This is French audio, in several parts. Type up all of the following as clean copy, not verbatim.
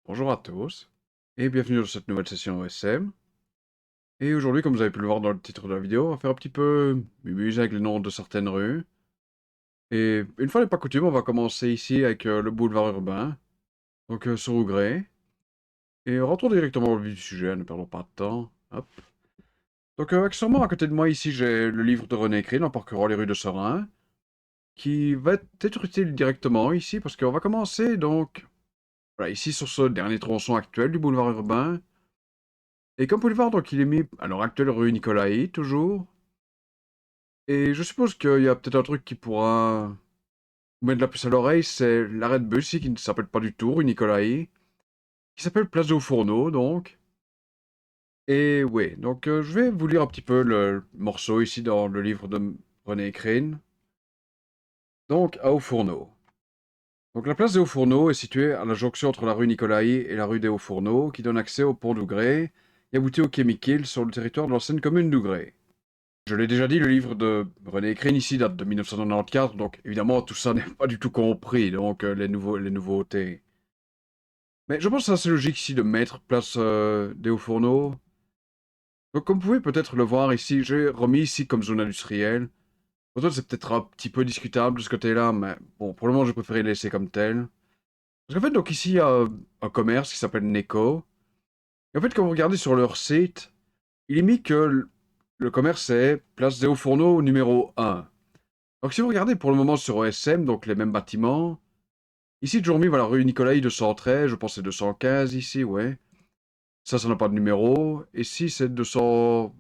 Bonjour à tous, et bienvenue dans cette nouvelle session OSM. Et aujourd'hui, comme vous avez pu le voir dans le titre de la vidéo, on va faire un petit peu mumuse avec les noms de certaines rues. Et une fois n'est pas coutume, on va commencer ici avec le boulevard urbain, donc sur Ougré. Et rentrons directement au vif du sujet, ne perdons pas de temps. Hop. Donc accessoirement, à côté de moi ici, j'ai le livre de René Crin, En parcourant les rues de Serein, qui va être utile directement ici, parce qu'on va commencer donc, voilà, ici sur ce dernier tronçon actuel du boulevard urbain. Et comme vous pouvez le voir, donc il est mis à l'heure actuelle rue Nicolai, toujours. Et je suppose qu'il y a peut-être un truc qui pourra vous mettre la puce à l'oreille, c'est l'arrêt de bus ici qui ne s'appelle pas du tout rue Nicolai, qui s'appelle Place des Hauts-Fourneaux, donc. Et oui, donc je vais vous lire un petit peu le morceau ici dans le livre de René Crin. Donc, à Hauts-Fourneaux. Donc la place des Hauts-Fourneaux est située à la jonction entre la rue Nicolai et la rue des Hauts-Fourneaux, qui donne accès au pont d'Ougré et aboutit au quai Miquel sur le territoire de l'ancienne commune d'Ougré. Je l'ai déjà dit, le livre de René Crin ici date de 1994, donc évidemment tout ça n'est pas du tout compris, donc les nouveautés. Mais je pense que c'est assez logique ici de mettre place des hauts-fourneaux. Donc comme vous pouvez peut-être le voir ici, j'ai remis ici comme zone industrielle. Pour toi c'est peut-être un petit peu discutable de ce côté-là, mais bon, pour le moment j'ai préféré le laisser comme tel. Parce qu'en fait, donc ici il y a un commerce qui s'appelle Neko. Et en fait, quand vous regardez sur leur site, il est mis que le commerce est place des hauts-fourneaux numéro 1. Donc si vous regardez pour le moment sur OSM, donc les mêmes bâtiments, ici toujours mis, voilà, rue Nicolai 213, je pense que c'est 215 ici, ouais. Ça n'a pas de numéro. Et si c'est 200...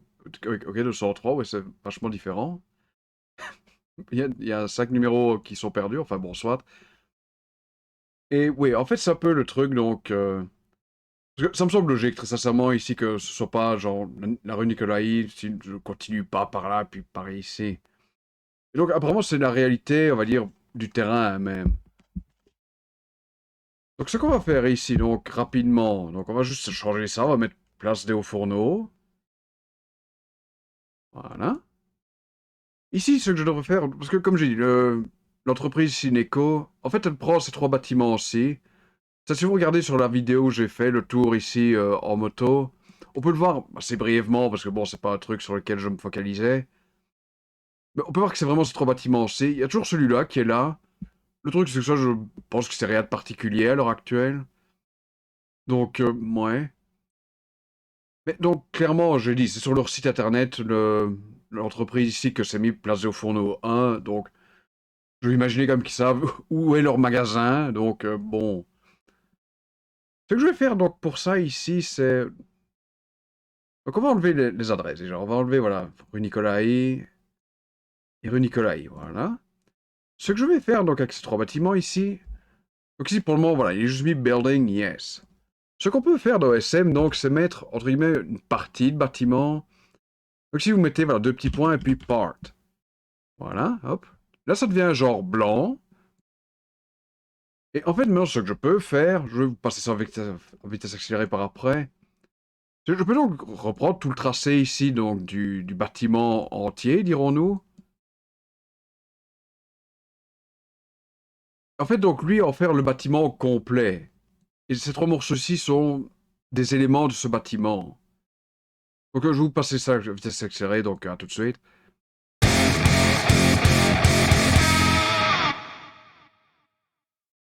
Ok, 203, ouais, c'est vachement différent. Il y a 5 numéros qui sont perdus, enfin bon, soit. Et oui, en fait, c'est un peu le truc, donc... parce que ça me semble logique, très sincèrement, ici, que ce soit pas, genre, la rue Nicolai, si je continue pas par là, puis par ici. Et donc, apparemment, c'est la réalité, on va dire, du terrain même. Donc ce qu'on va faire ici, donc rapidement, donc on va juste changer ça, on va mettre place des hauts-fourneaux. Voilà. Ici, ce que je devrais faire, parce que comme j'ai dit, l'entreprise Cineco, en fait, elle prend ces trois bâtiments aussi. Ça, si vous regardez sur la vidéo où j'ai fait le tour ici en moto, on peut le voir assez brièvement, parce que bon, c'est pas un truc sur lequel je me focalisais. Mais on peut voir que c'est vraiment ces trois bâtiments aussi. Il y a toujours celui-là qui est là. Le truc, c'est que ça, je pense que c'est rien de particulier à l'heure actuelle. Donc, ouais. Mais donc, clairement, je dis, c'est sur leur site internet, l'entreprise ici que c'est mis placé au fourneau 1, donc je vais imaginer quand même qu'ils savent où est leur magasin, donc bon. Ce que je vais faire donc pour ça ici, c'est... Donc on va enlever les adresses déjà, on va enlever, voilà, rue Nicolai et rue Nicolai, voilà. Ce que je vais faire donc avec ces trois bâtiments ici, donc ici pour le moment, voilà, il est juste mis building, yes. Ce qu'on peut faire dans SM, donc, c'est mettre, entre guillemets, une partie de bâtiment. Donc si vous mettez, voilà, deux petits points et puis part. Voilà, hop. Là, ça devient genre blanc. Et en fait, maintenant, ce que je peux faire, je vais vous passer ça en vitesse accélérée par après. Je peux donc reprendre tout le tracé ici, donc du bâtiment entier, dirons-nous. En fait, donc lui, en faire le bâtiment complet. Et ces trois morceaux-ci sont des éléments de ce bâtiment. Donc je vais vous passer ça en vitesse accélérée, donc à tout de suite.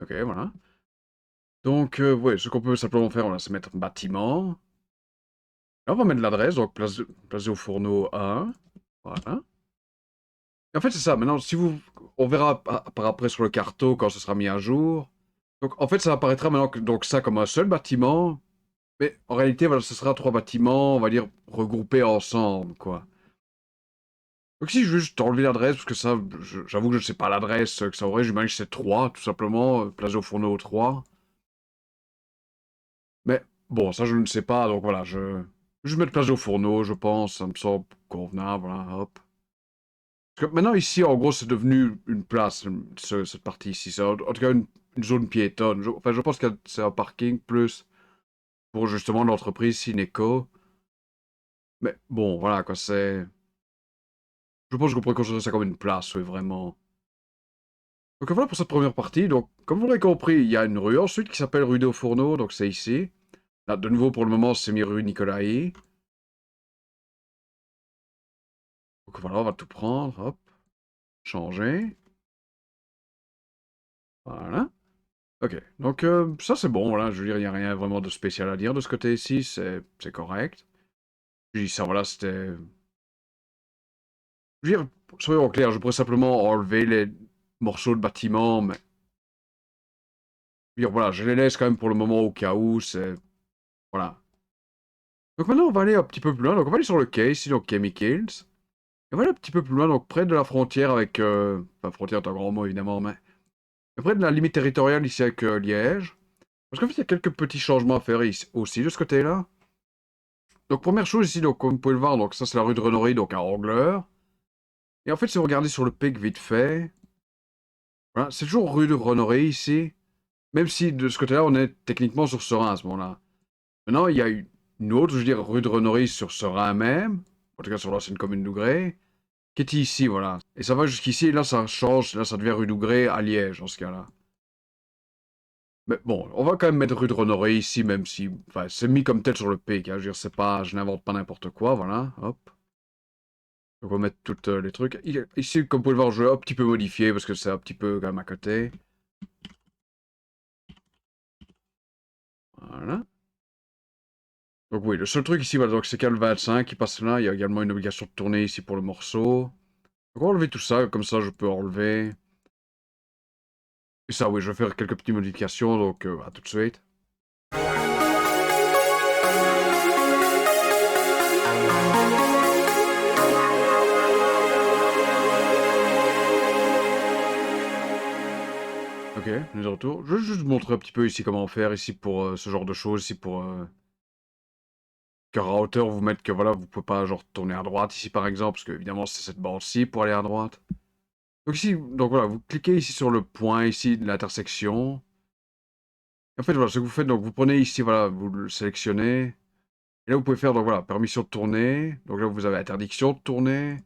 Ok, voilà. Donc, ouais, ce qu'on peut simplement faire, c'est mettre bâtiment. Et on va mettre l'adresse, donc place au fourneau 1. Voilà. En fait, c'est ça. Maintenant, si vous... On verra par après sur le carto quand ce sera mis à jour. Donc, en fait, ça apparaîtra maintenant que, donc, ça comme un seul bâtiment. Mais en réalité, voilà, ce sera trois bâtiments, on va dire, regroupés ensemble, quoi. Donc, si je veux juste enlever l'adresse, parce que ça, j'avoue que je ne sais pas l'adresse que ça aurait, j'imagine que c'est 3, tout simplement, place au fourneau 3. Mais bon, ça, je ne sais pas, donc voilà, je vais mettre place au fourneau, je pense, ça me semble convenable, voilà, hop. Parce que maintenant, ici, en gros, c'est devenu une place, cette partie ici. C'est en tout cas une zone piétonne. Enfin, je pense que c'est un parking plus pour justement l'entreprise Cineco. Mais bon, voilà, quoi, c'est... Je pense qu'on pourrait considérer ça comme une place, oui, vraiment. Donc voilà pour cette première partie. Donc, comme vous l'avez compris, il y a une rue ensuite qui s'appelle rue des Fourneaux, donc c'est ici. Là, de nouveau, pour le moment, c'est mis rue Nicolai. Donc voilà, on va tout prendre, hop, changer. Voilà. Ok, donc ça c'est bon, voilà, je veux dire, il n'y a rien vraiment de spécial à dire de ce côté-ci, c'est correct. Je dis ça, voilà, c'était... Je veux dire, soyons clairs, je pourrais simplement enlever les morceaux de bâtiment, mais... Je veux dire, voilà, je les laisse quand même pour le moment au cas où, c'est... Voilà. Donc maintenant, on va aller un petit peu plus loin, donc on va aller sur le quai, ici, donc quai Michaels. Et on va aller un petit peu plus loin, donc près de la frontière avec... Enfin, frontière est un grand mot, évidemment, mais... Près de la limite territoriale ici avec Liège. Parce qu'en fait, il y a quelques petits changements à faire ici, aussi de ce côté-là. Donc première chose ici, donc comme vous pouvez le voir, donc ça c'est la rue de Renory, donc à Angleur. Et en fait, si vous regardez sur le pic vite fait, voilà, c'est toujours rue de Renory ici. Même si de ce côté-là, on est techniquement sur Serein à ce moment-là. Maintenant, il y a une autre, je veux dire, rue de Renory sur Serein même, en tout cas sur l'ancienne commune d'Ougré, qui est ici, voilà. Et ça va jusqu'ici, et là ça change, là ça devient rue d'Ougré à Liège, dans ce cas-là. Mais bon, on va quand même mettre rue de Renory ici, même si, enfin, c'est mis comme tel sur le pic, hein, je veux dire, c'est pas, je n'invente pas n'importe quoi, voilà, hop. Donc on va mettre toutes les trucs. Ici, comme vous pouvez le voir, je vais un petit peu modifier parce que c'est un petit peu quand même à côté. Voilà. Donc oui, le seul truc ici, voilà, donc c'est qu'il y a le 25 qui passe là. Il y a également une obligation de tourner ici pour le morceau. Donc on va enlever tout ça, comme ça je peux enlever. Et ça, oui, je vais faire quelques petites modifications, donc à tout de suite. Ok, on est de retour. Je vais juste vous montrer un petit peu ici comment faire ici pour ce genre de choses, ici pour car à hauteur vous mettre que voilà, vous pouvez pas genre tourner à droite ici par exemple, parce que évidemment c'est cette bande-ci pour aller à droite. Donc ici, donc voilà, vous cliquez ici sur le point ici de l'intersection. En fait, voilà, ce que vous faites, donc vous prenez ici, voilà, vous le sélectionnez. Et là, vous pouvez faire, donc voilà, permission de tourner. Donc là, vous avez interdiction de tourner.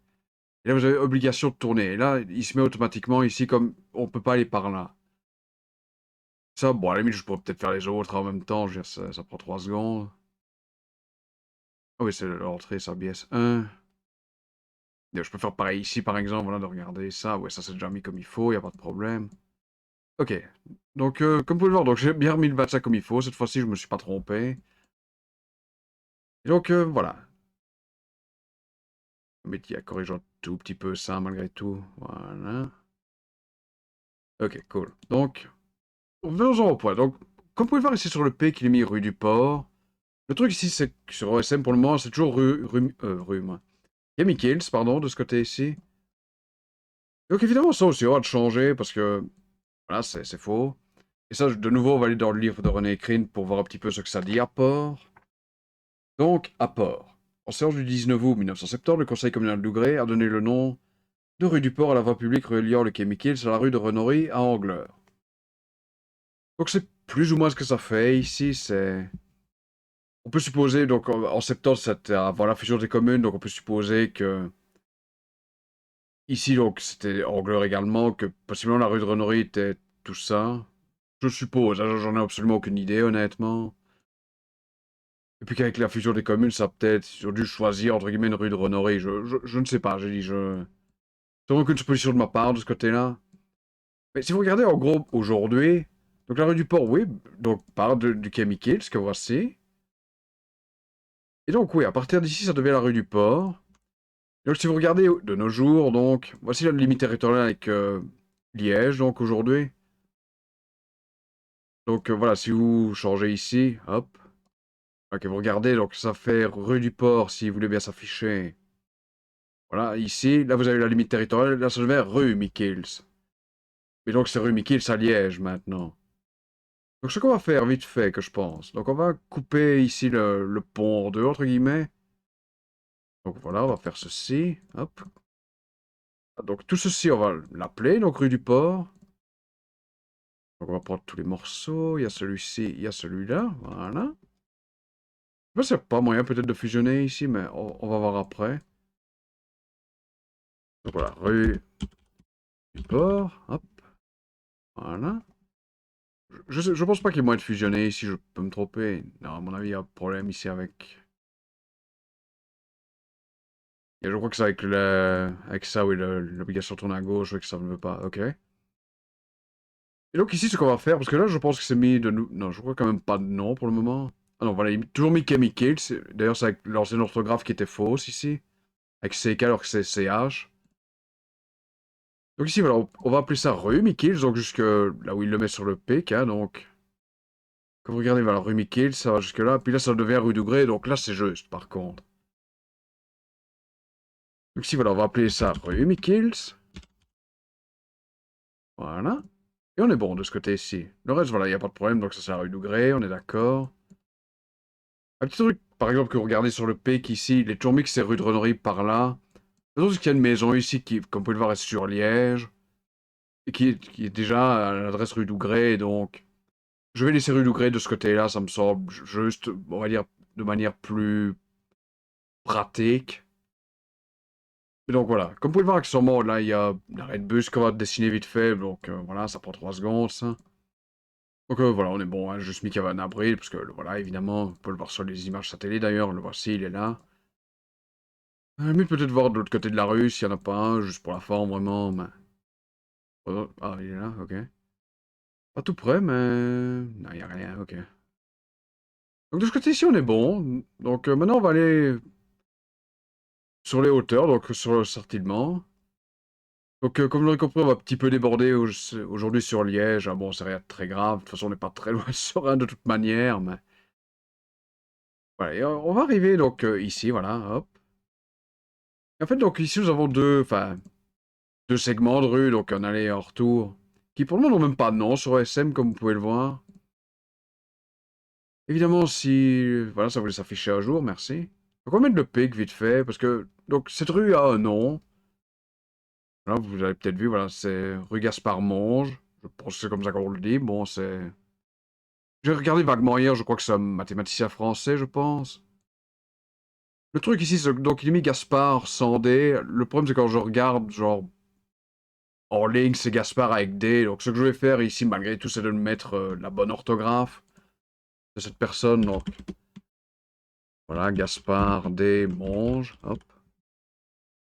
Et là, vous avez obligation de tourner. Et là, il se met automatiquement ici comme on peut pas aller par là. Ça, bon, à la limite, je pourrais peut-être faire les autres en même temps. Je veux dire, ça prend 3 secondes. Ah oui, c'est l'entrée, ça, BS1. Et je peux faire pareil ici, par exemple, voilà, de regarder ça. Ouais, ça, c'est déjà mis comme il faut, il n'y a pas de problème. Ok. Donc, comme vous pouvez le voir, donc j'ai bien remis le 25 comme il faut. Cette fois-ci, je me suis pas trompé. Et donc, voilà. Mais il y a corrigé un tout petit peu ça, malgré tout. Voilà. Ok, cool. Donc, venons-en au point. Donc, comme vous pouvez le voir ici sur le P qu'il est mis rue du Port. Le truc ici, c'est que sur OSM, pour le moment, c'est toujours rue, moi. Il y a Michaels, pardon, de ce côté ici. Donc, évidemment, ça aussi, on va le changer, parce que, voilà, c'est faux. Et ça, de nouveau, on va aller dans le livre de René Crine pour voir un petit peu ce que ça dit, apport. Donc, apport. En séance du 19 août 1970, le Conseil communal d'Ougré a donné le nom de rue du Port à la voie publique reliant le quai Michaels à la rue de Renory à Angleur. Donc c'est plus ou moins ce que ça fait. Ici, c'est... On peut supposer, donc en septembre, c'était avant la fusion des communes, donc on peut supposer que... Ici, donc, c'était Angleur également, que possiblement la rue de Renory était tout ça. Je suppose, hein, j'en ai absolument aucune idée, honnêtement. Et puis qu'avec la fusion des communes, ça peut-être, ils ont dû choisir, entre guillemets, une rue de Renory. Je ne sais pas, j'ai dit, je... C'est vraiment qu'une supposition de ma part, de ce côté-là. Mais si vous regardez, en gros, aujourd'hui, donc la rue du Port, oui, donc part du quai Michael, ce que voici. Et donc, oui, à partir d'ici, ça devient la rue du Port. Donc, si vous regardez de nos jours, donc, voici la limite territoriale avec Liège, donc, aujourd'hui. Donc, voilà, si vous changez ici, hop. Ok, vous regardez, donc, ça fait rue du Port, si vous voulez bien s'afficher. Voilà, ici, là, vous avez la limite territoriale, là, ça devient rue Michaels. Mais donc, c'est rue Michaels à Liège, maintenant. Donc, ce qu'on va faire, vite fait, que je pense. Donc, on va couper ici le pont en deux, entre guillemets. Donc, voilà, on va faire ceci, hop. Donc, tout ceci, on va l'appeler, donc, rue du Port. Donc on va prendre tous les morceaux. Il y a celui-ci, il y a celui-là. Voilà. Je sais pas s'il n'y a pas moyen peut-être de fusionner ici, mais on va voir après. Donc voilà, rue du port. Hop. Voilà. Je pense pas qu'il y ait moyen de fusionner ici, je peux me tromper. Non, à mon avis, il y a un problème ici avec... Et je crois que c'est avec avec ça, oui, l'obligation de tourner à gauche, oui, que ça ne veut pas. Ok. Et donc ici, ce qu'on va faire, parce que là, je pense que c'est mis de nous... Non, je crois quand même pas de nom pour le moment. Ah non, voilà, il est toujours Mickey Mickey. D'ailleurs, c'est avec l'ancienne orthographe qui était fausse ici. Avec CK alors que c'est CH. Donc ici, voilà, on va appeler ça rue Mickey, donc jusque là où il le met sur le pic, hein, donc... Quand vous regardez, voilà, rue Mickey, ça va jusque là, puis là, ça devient rue Dougré, donc là, c'est juste, par contre. Donc ici, voilà, on va appeler ça rue Mickels. Voilà. Et on est bon de ce côté-ci. Le reste, voilà, il n'y a pas de problème, donc ça c'est la rue Dougré, on est d'accord. Un petit truc, par exemple, que vous regardez sur le pic ici, les Tourmiques, c'est rue de Renory par là. D'autant qu'il y a une maison ici qui, comme vous pouvez le voir, est sur Liège. Et qui est déjà à l'adresse rue Dougré, donc... Je vais laisser rue Dougré de ce côté-là, ça me semble juste, on va dire, de manière plus pratique. Et donc voilà, comme vous pouvez le voir accessoirement, là il y a un arrêt de bus qu'on va dessiner vite fait, donc voilà, ça prend 3 secondes ça. Donc voilà, on est bon, hein, juste mis qu'il y avait un abril, parce que voilà, évidemment, on peut le voir sur les images satellite d'ailleurs, le voici, il est là. Mais peut-être voir de l'autre côté de la rue s'il n'y en a pas un, juste pour la forme vraiment, mais... Ah, il est là, ok. Pas tout près, mais... Non, il n'y a rien, ok. Donc de ce côté-ci, on est bon. Donc maintenant, on va aller sur les hauteurs, donc sur le Sartillement. Donc, comme vous l'aurez compris, on va un petit peu déborder aujourd'hui sur Liège. Ah bon, c'est rien de très grave. De toute façon, on n'est pas très loin de Serein de toute manière. Mais voilà, et on va arriver donc ici, voilà, hop. Et en fait, donc ici, nous avons deux segments de rue, donc un aller et un retour, qui pour le moment n'ont même pas de nom sur SM, comme vous pouvez le voir. Évidemment, si voilà, ça voulait s'afficher à jour, merci. Donc, on va mettre le pic vite fait, parce que donc cette rue a un nom. Voilà, vous avez peut-être vu, voilà, c'est rue Gaspard Monge. Je pense que c'est comme ça qu'on le dit. Bon, c'est... J'ai regardé vaguement hier, je crois que c'est un mathématicien français, je pense. Le truc ici, c'est donc il est mis Gaspard sans D. Le problème, c'est quand je regarde, genre, en ligne, c'est Gaspard avec D. Donc, ce que je vais faire ici, malgré tout, c'est de mettre la bonne orthographe de cette personne. Donc, voilà, Gaspard D. Monge. Hop.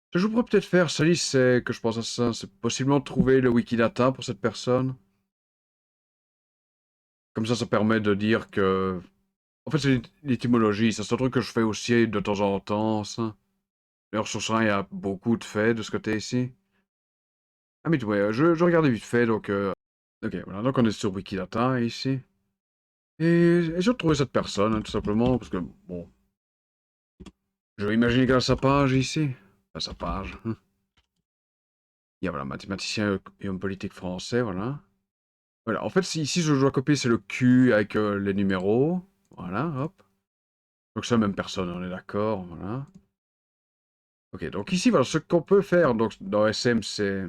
Ce que je pourrais peut-être faire, ça, c'est que je pense à ça, c'est possiblement de trouver le Wikidata pour cette personne. Comme ça permet de dire que... En fait, c'est l'étymologie, ça, c'est un truc que je fais aussi de temps en temps, ça. D'ailleurs, sur ça, il y a beaucoup de faits de ce côté-ci. Ah, mais ouais, je regardais vite fait, donc... Ok, voilà, donc on est sur Wikidata, ici. Et j'ai retrouvé cette personne, hein, tout simplement, parce que, bon... Je vais imaginer qu'elle a sa page, ici. Enfin, sa page. Il y a, voilà, mathématicien et homme politique français, voilà. Voilà, en fait, ici, je dois copier, c'est le Q avec les numéros. Voilà, hop. Donc c'est la même personne, on est d'accord, voilà. Ok, donc ici, voilà, ce qu'on peut faire donc, dans SM, c'est...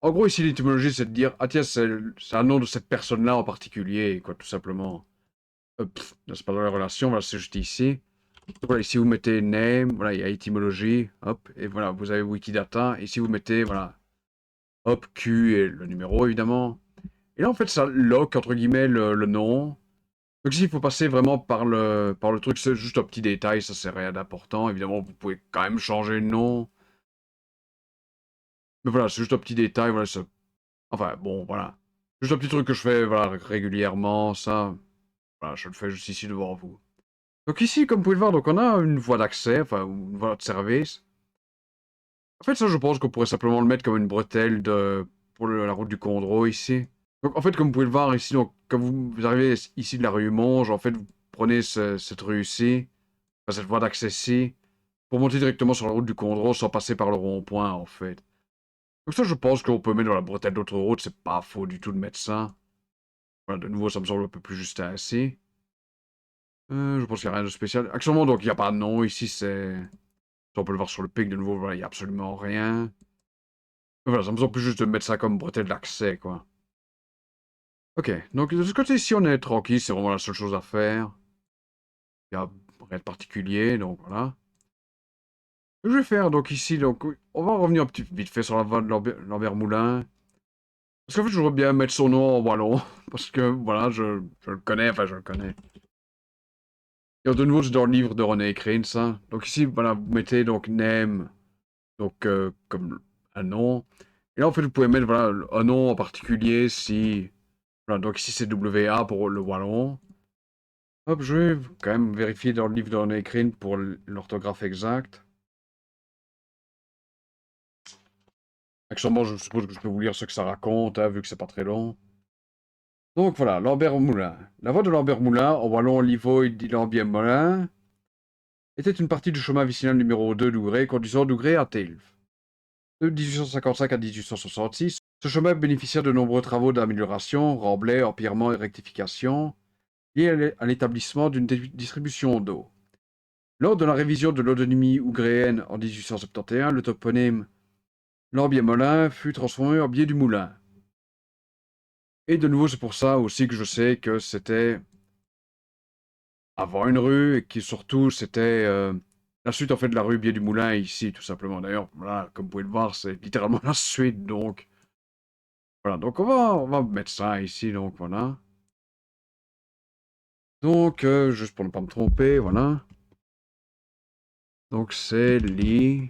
En gros, ici, l'étymologie, c'est de dire, ah tiens, c'est un nom de cette personne-là en particulier, quoi, tout simplement. C'est pas dans la relation, voilà, c'est juste ici. Donc, voilà, ici, vous mettez name, voilà, il y a étymologie, hop, et voilà, vous avez Wikidata. Ici, vous mettez, voilà, hop, Q et le numéro, évidemment. Et là, en fait, ça lock, entre guillemets, le nom. Donc ici, il faut passer vraiment par le truc, c'est juste un petit détail, ça c'est rien d'important. Évidemment, vous pouvez quand même changer le nom. Mais voilà, c'est juste un petit détail, voilà, enfin, bon, voilà. Juste un petit truc que je fais, voilà, régulièrement, ça. Voilà, je le fais juste ici devant vous. Donc ici, comme vous pouvez le voir, donc on a une voie d'accès, enfin, une voie de service. En fait, ça, je pense qu'on pourrait simplement le mettre comme une bretelle pour la route du Condro, ici. Donc, en fait, comme vous pouvez le voir ici, donc, quand vous arrivez ici de la rue Monge, en fait, vous prenez cette rue-ci, enfin, cette voie d'accès-ci, pour monter directement sur la route du Condro sans passer par le rond-point, en fait. Donc ça, je pense qu'on peut mettre dans la bretelle d'autres routes, c'est pas faux du tout de mettre ça. Voilà, de nouveau, ça me semble un peu plus juste ainsi. Je pense qu'il n'y a rien de spécial. Actuellement, donc, il n'y a pas de nom. Ici, c'est... On peut le voir sur le pic, de nouveau, voilà, il n'y a absolument rien. Voilà, ça me semble plus juste de mettre ça comme bretelle d'accès, quoi. Ok, donc de ce côté-ci, on est tranquille, c'est vraiment la seule chose à faire. Il n'y a rien de particulier, donc voilà. Ce que je vais faire, donc ici, donc, on va revenir un petit vite fait sur la voie de Lambert Moulin. Parce qu'en fait, je voudrais bien mettre son nom en wallon. Parce que, voilà, je le connais, enfin, je le connais. Et de nouveau, c'est dans le livre de René Crane, ça. Donc ici, voilà, vous mettez donc name, donc comme un nom. Et là, en fait, vous pouvez mettre, voilà, un nom en particulier si... Voilà, donc ici, c'est WA pour le wallon. Hop, je vais quand même vérifier dans le livre de René Crane pour l'orthographe exacte. Actuellement, je suppose que je peux vous lire ce que ça raconte, hein, vu que c'est pas très long. Donc voilà, Lambert Moulin. La voie de Lambert Moulin, en wallon Livoy d'Ilambier Moulin, était une partie du chemin vicinal numéro 2 d'Ougré, conduisant d'Ougré à Telf. De 1855 à 1866, ce chemin bénéficia de nombreux travaux d'amélioration, remblais, empirement et rectification, liés à l'établissement d'une distribution d'eau. Lors de la révision de l'odonymie ougréenne en 1871, le toponyme Lambier-Molin fut transformé en Biais du Moulin. Et de nouveau, c'est pour ça aussi que je sais que c'était avant une rue, et qui surtout c'était la suite en fait de la rue Biais du Moulin ici, tout simplement. D'ailleurs, voilà, comme vous pouvez le voir, c'est littéralement la suite, donc voilà. Donc on va mettre ça ici, donc voilà. Donc juste pour ne pas me tromper, voilà. Donc c'est li,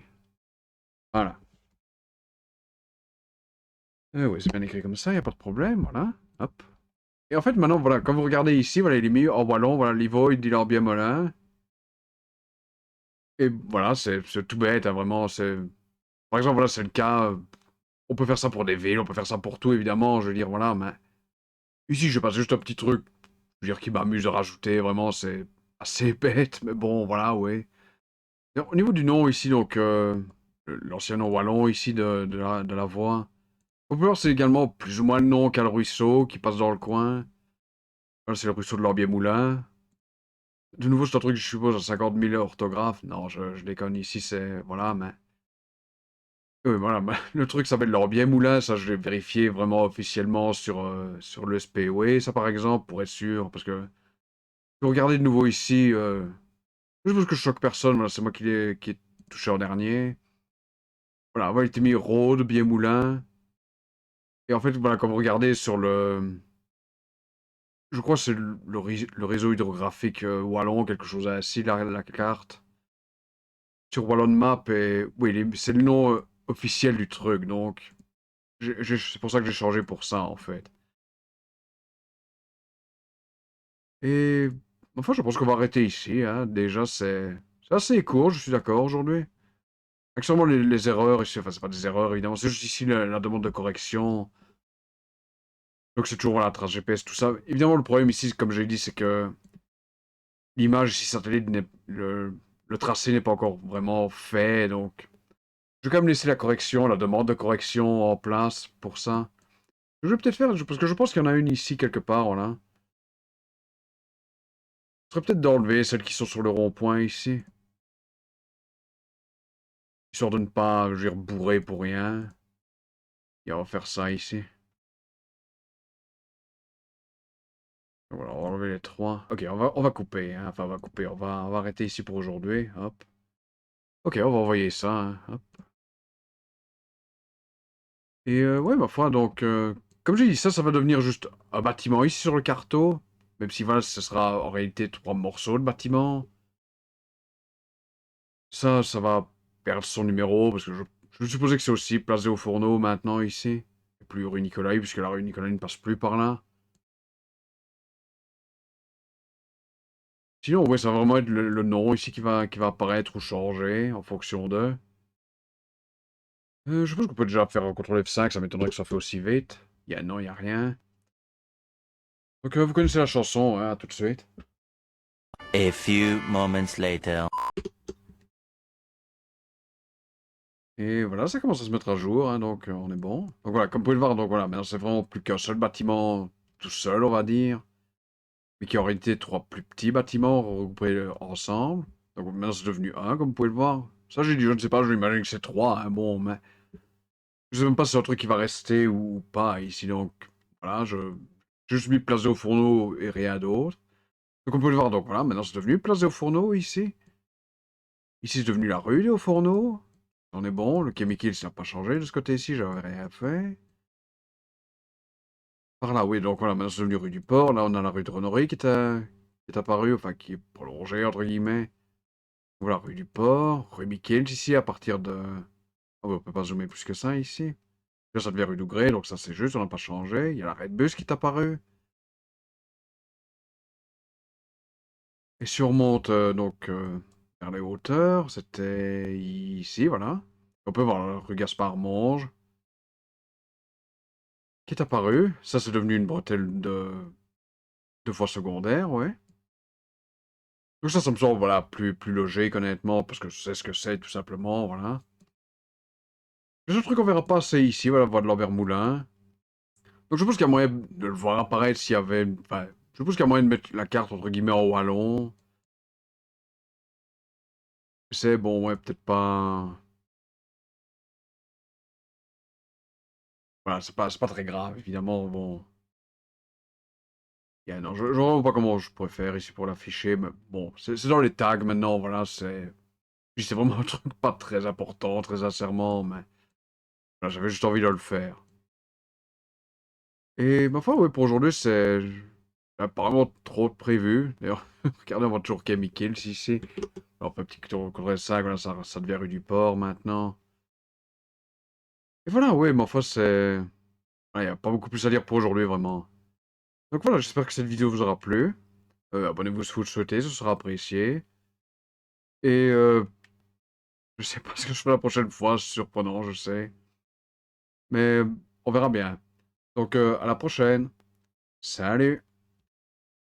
voilà. Oui, c'est bien écrit comme ça, il n'y a pas de problème, voilà. Hop. Et en fait, maintenant, voilà, comme vous regardez ici, voilà, il est mis en wallon, voilà, Livoy, Dilan, Molin. Et voilà, c'est tout bête, hein, vraiment. Par exemple, voilà, c'est le cas. On peut faire ça pour des villes, on peut faire ça pour tout, évidemment. Je veux dire, voilà, mais ici, je passe juste un petit truc, je veux dire, qui m'amuse de rajouter. Vraiment, c'est assez bête, mais bon, voilà, ouais. Et au niveau du nom ici, donc, l'ancien nom wallon ici de la voie. On peut voir, c'est également plus ou moins le nom qu'a le ruisseau qui passe dans le coin. Voilà, c'est le ruisseau de l'Orbier-Moulin. De nouveau, c'est un truc, je suppose, à 50 000 orthographes. Non, je déconne. Ici, c'est... Voilà, mais... Oui, voilà. Le truc s'appelle l'Orbier Moulin. Ça, je l'ai vérifié vraiment officiellement sur le SPOE, ça, par exemple, pour être sûr. Parce que... Regardez de nouveau ici. Je suppose que je choque personne. Voilà, c'est moi qui ai touché en dernier. Voilà, voilà, il était mis Rode, Biais Moulin. Et en fait, voilà, comme vous regardez sur le... Je crois que c'est le réseau hydrographique wallon, quelque chose ainsi, la carte. Sur Wallon Map, et oui, c'est le nom officiel du truc, donc c'est pour ça que j'ai changé pour ça, en fait. Et enfin, je pense qu'on va arrêter ici, hein. Déjà, c'est assez court, je suis d'accord aujourd'hui. Actuellement, les erreurs ici, enfin, c'est pas des erreurs, évidemment, c'est juste ici la demande de correction. Donc, c'est toujours la trace GPS, tout ça. Évidemment, le problème ici, comme j'ai dit, c'est que l'image ici satellite, le tracé n'est pas encore vraiment fait, donc je vais quand même laisser la correction, la demande de correction en place pour ça. Je vais peut-être faire, parce que je pense qu'il y en a une ici quelque part, voilà. Ce serait peut-être d'enlever celles qui sont sur le rond-point ici. Histoire de ne pas, je veux dire, bourrer pour rien. Et on va faire ça ici. Voilà, on va enlever les trois. Ok, on va couper, hein. Enfin, on va couper, on va arrêter ici pour aujourd'hui. Hop. Ok, on va envoyer ça, hein. Hop. Et ouais, ma foi, donc, comme j'ai dit, ça va devenir juste un bâtiment ici sur le carto. Même si, voilà, ce sera en réalité trois morceaux de bâtiment. Ça va perdre son numéro, parce que je supposais que c'est aussi placé au fourneau maintenant ici. Et plus rue Nicolas, puisque la rue Nicolas ne passe plus par là. Sinon, ouais, ça va vraiment être le nom ici qui va apparaître ou changer en fonction de. Je pense qu'on peut déjà faire un CTRL F5, ça m'étonnerait que ça fait aussi vite. Non, il y a rien. Donc, vous connaissez la chanson, hein, à tout de suite. A few moments later. Et voilà, ça commence à se mettre à jour, hein, donc on est bon. Donc voilà, comme vous pouvez le voir, donc voilà, maintenant c'est vraiment plus qu'un seul bâtiment tout seul, on va dire. Mais qui est en réalité trois plus petits bâtiments regroupés ensemble. Donc maintenant c'est devenu un, comme vous pouvez le voir. Ça, j'ai dit, je ne sais pas, je m'imagine que c'est trois, hein, bon, mais je sais même pas si c'est un truc qui va rester ou pas ici. Donc voilà, j'ai juste mis placé au fourneau et rien d'autre. Donc on peut le voir, donc voilà, maintenant c'est devenu placé au fourneau ici. Ici c'est devenu la rue des au fourneau. On est bon, le chemical ça n'a pas changé de ce côté-ci, j'avais rien fait. Par là, oui, donc voilà, maintenant c'est devenu rue du Port. Là, on a la rue de Renoré qui est apparue, enfin qui est prolongée, entre guillemets. Voilà, rue du Port, rue Michel, ici, à partir de... Ah oui, on peut pas zoomer plus que ça, ici. Là, ça devient rue Dougré, donc ça c'est juste, on n'a pas changé. Il y a l'arrêt de bus qui est apparu. Et si on remonte, donc, vers les hauteurs, c'était ici, voilà. On peut voir la rue Gaspard Monge, qui est apparue. Ça, c'est devenu une bretelle de voie secondaire, ouais. Donc ça me semble, voilà, plus logique, honnêtement, parce que je sais ce que c'est, tout simplement, voilà. Le seul truc qu'on verra pas, c'est ici, voilà, voie de Lambert-Moulin. Donc je pense qu'il y a moyen de le voir apparaître s'il y avait... Enfin, je pense qu'il y a moyen de mettre la carte, entre guillemets, en wallon. C'est bon, ouais, peut-être pas... Voilà, c'est pas très grave, évidemment, bon... Non, je vois pas comment je pourrais faire ici pour l'afficher, mais bon, c'est dans les tags maintenant, voilà, c'est... Puis c'est vraiment un truc pas très important, très sincèrement, mais... Voilà, j'avais juste envie de le faire. Et ma foi, ouais, pour aujourd'hui, c'est... Apparemment trop de prévu. D'ailleurs, regardez, on voit toujours Chemicals ici. Alors, un petit tour contre ça, voilà, ça devient rue du Port maintenant. Et voilà, ouais, ma foi, c'est... Il n'y a pas beaucoup plus à dire pour aujourd'hui, vraiment. Donc voilà, j'espère que cette vidéo vous aura plu. Abonnez-vous si vous le souhaitez, ce sera apprécié. Et je sais pas ce que je ferai la prochaine fois, c'est surprenant, je sais. Mais on verra bien. Donc à la prochaine. Salut!